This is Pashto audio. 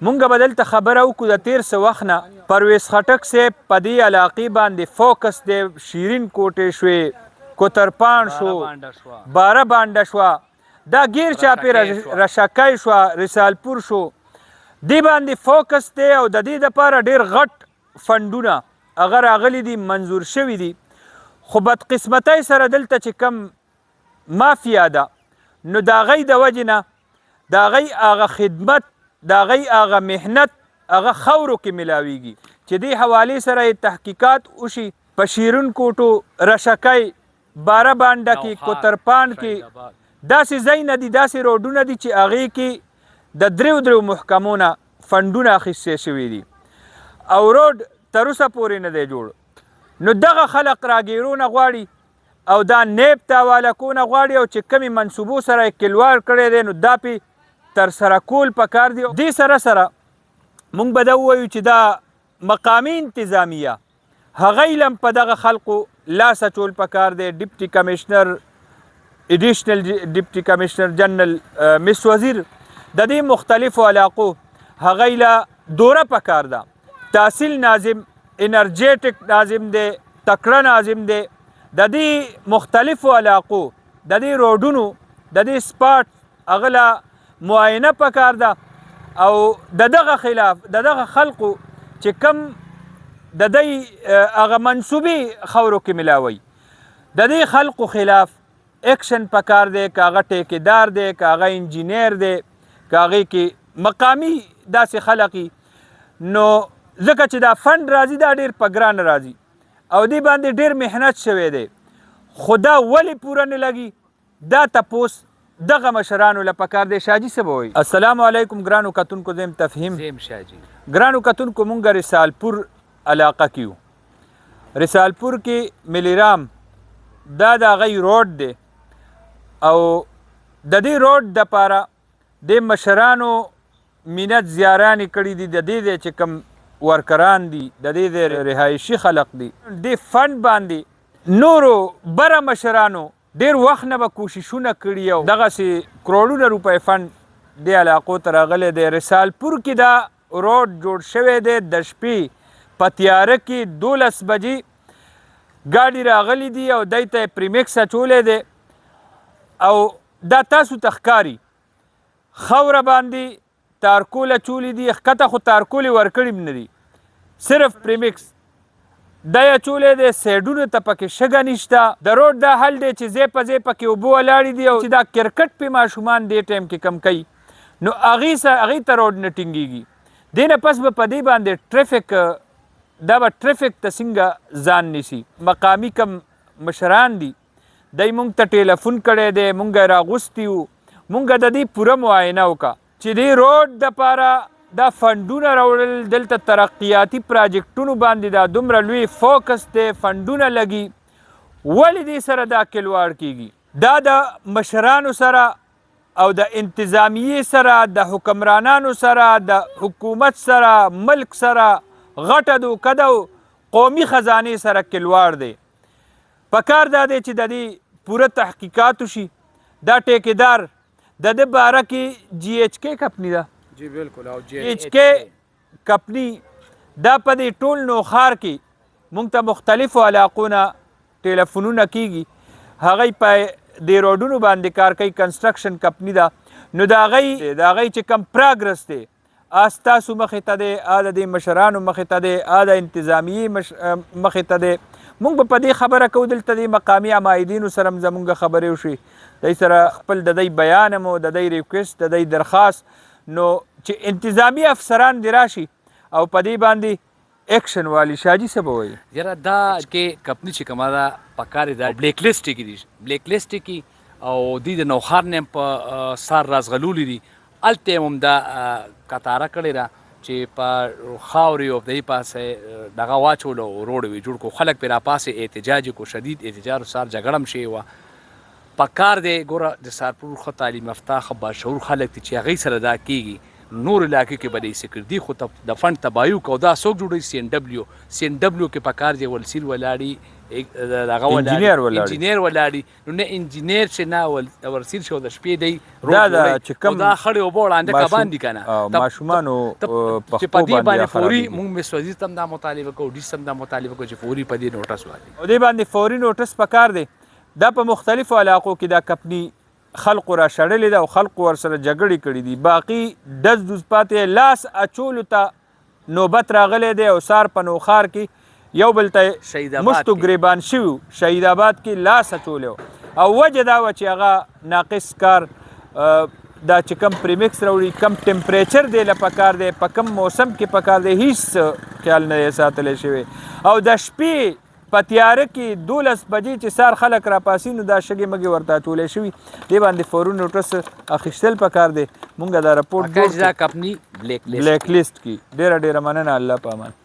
مونږ به دلته خبره وکړو د تیر څه وخت نه پرویز خټک صاحب په دې علاقې باندې فوکس دی. شیرین کوټې شوې، کوترپان شو، باره بانډه شوه، دا ګیر چاپې رشکۍ شوه، رسالپور شو، دې باندې فوکس دی او د دې دپاره ډېر غټ فنډونه هغه راغلي دي، منظور شوي دي. خو بدقسمتۍ سره دلته چې کم مافیا ده نو د هغوی د وجې نه د هغوی هغه خدمت د هغوی هغه محنت هغه خاورو کې ملاویږي چې دې حوالې سره یې تحقیقات وشي. په شیرین کوټو، رشکۍ، باره بانډه کې، کوترپان کې داسې ځای نه دي، داسې روډونه دي چې هغې کې د دریو محکمو نه فنډونه اخیستې شوي دي او روډ تر اوسه پورې نه دی جوړ. نو دغه خلق راګیرونه غواړي او دا نیب ته حواله کونه غواړي او چې کمې منصوبو سره یې کلوار کړی دی نو دا پې ترسره کول پکار دي. دې سره سره موږ به دا ووایو چې دا مقامي انتظامیه هغوی هم په دغه خلقو لاس اچول پکار دی. ډیپټي کمیشنر، ایډیشنل ډیپټي کمیشنر جنرال، مس وزیر، د دې مختلفو علاقو هغوی له دوره پکار ده. تحصیل ناظم، انرجیټک ناظم دی، تکړه ناظم دی، د دې مختلفو علاقو د دې روډونو د دې سپاټ هغه له معاینه پکار ده او د دغه خلاف د دغه خلقو چې کم د دوی هغه منصوبې خاورو کې ملاوي د دې خلقو خلاف ایکشن پکار دی. که هغه ټیکیدار دی، که هغه انجینیر دی، که هغې کې مقامي داسې خلقي، نو ځکه چې دا فنډ راځي دا ډېر په ګرانه راځي او دې باندې ډېر محنت شوی دی. خو دا ولې پوره نه لګي دا تپوس دغه مشرانو له پکار دی. شاجي صاحب وایي السلام علیکم ګرانو کتونکو، زم تفهیم ګرانو کتونکو، مونږ رسالپور علاقه کې یو. رسالپور کې ملیرام دا د هغوی روډ دی او د دې روډ دپاره د مشرانو منت زیارانې کړي دي. د دې چې کوم ورکران دي، د دې رهایشي خلق دي، دې فنډ باندې نورو بره مشرانو ډېر وخت نه به کوششونه کړي او دغسې کروړونه روپۍ فنډ دې علاقو ته راغلی دی. رسالپور کې دا روډ جوړ شوی دی. د شپې په تیاره کې 12 بجې ګاډي راغلی دي او دی ته یې پریمیکس اچولی دی او دا تاسو ته ښکاري خاوره باندې تارکول اچولی دي، ښکته خو تارکول یې ورکړي هم نه دي، صرف پریمیکس دا یې اچولی دی. سایډونو ته پکې شګه نشته. د روډ دا حل دی چې ځای په ځای پکې اوبه ولاړې دي او چې دا کرکټ پې ماشومان دې ټایم کې کم کوي نو هغې ته روډ نه ټینګېږي. دې نه پس به په دې باندې ټریفک دا به ټریفک ته څنګه ځان نیسي. مقامي کم مشران دي دی مونږ ته ټیلیفون کړی دی، مونږ یې راغوستي وو، مونږ د دې پوره معاینه وکړه چې دې روډ دپاره دا فنډونه راوړل دلته ترقیاتي پراجیکټونو باندې دا دومره لوی فوکس دی، فنډونه لګي، ولې دې سره دا کلواړ کیږي؟ دا د مشرانو سره او د انتظامیې سره، د حکمرانانو سره، د حکومت سره، ملک سره غټه دوکه ده او قومي خزانې سره کلواړ دی. پکار دا دی چې د دې پوره تحقیقات وشي. دا ټیکیدار د ده باره کې جی ایچ کې کمپني ده، جی بالکل، او جی ایچ کې کمپني دا په دې ټول نوښار کې موږ ته مختلفو علاقو نه ټیلیفونونه کېږي، هغوی په دې روډونو باندې کار کوي، کنسټرکشن کمپني ده. نو د هغوی چې کم پراګرس دی ستاسو مخې ته دی، د دې مشرانو مخې ته دی، د انتظامیې مخې ته دی. مونږ به په دې خبره کوو دلته د مقامي عمایدینو سره هم زمونږ خبرې وشي، دی سره خپل د دی بیان هم د دی ریکویسټ د دی درخواست نو چې انتظامی افسران دې راشي او په دې باندې ایکشن والي. شاجي صاحب وایي یاره دا کې کمپني چې کومه ده پکار دا بلیک لیسټ کې دي، بلیک لیسټ کې او دوی د نوښار نه په سار رازغلولي دي. هلته هم دا کتاره کړې ده چې په خاورې او د پاسه دغه واچولو روډ وي جوړ کو، خلک پې راپاسې احتجاج کو، شدید احتجاج سار جګړه هم شوې وه. پکار دی ګوره د سارپور ښه تعلیم یافته ښه باشعور خلک دي چې هغوی سره دا کېږي. نور علاقې کې به د سکردي خو د فنډ تباهي وکړو. دا څوک جوړوي؟ سی این ډبلیو کې پکار دی ولسیر ولاړي دغه انجینیر ولاړ انجینیر ولاړي نو نه انجینیر چې نه ورسیر شو د شپې دی دا چې کوم دا خړې او وړاندې کبان دي کنه ماشومانو چې په دې باندې فوري موږ مسوځي تم دا مطالبه کوو ډیس تم دا مطالبه کوو چې فوري په دې نوټس والی او دې باندې فوري نوټس پکار دی دا په مختلفو علاقو کې دا کمپنی خلقو را شړلې ده او خلقو ورسره جګړې کړي دي باقي ډز دوز پاتې لاس اچولو ته نوبت راغلی دی او سار په نوخار کې یو بل ته مستو ګریبان شوي شهید آباد کې لاس اچولی او وجه دا وه چې هغه ناقص کار دا چې کم پریمکس راوړي کم ټمپریچر دی له پکار دی په کم موسم کې پکار دی هیڅ خیال نه یې ساتلی شوی او د شپې په تیاره کې 12 بجې چې سار خلک راپاسي نو دا شګې مګې ورته اچولی شوي دې باندې فوري نوټس اخیستل پکار دی مونږ دا رپورټ دا کمپنی بلیک لیسټ کی ډیره مننه الله په امان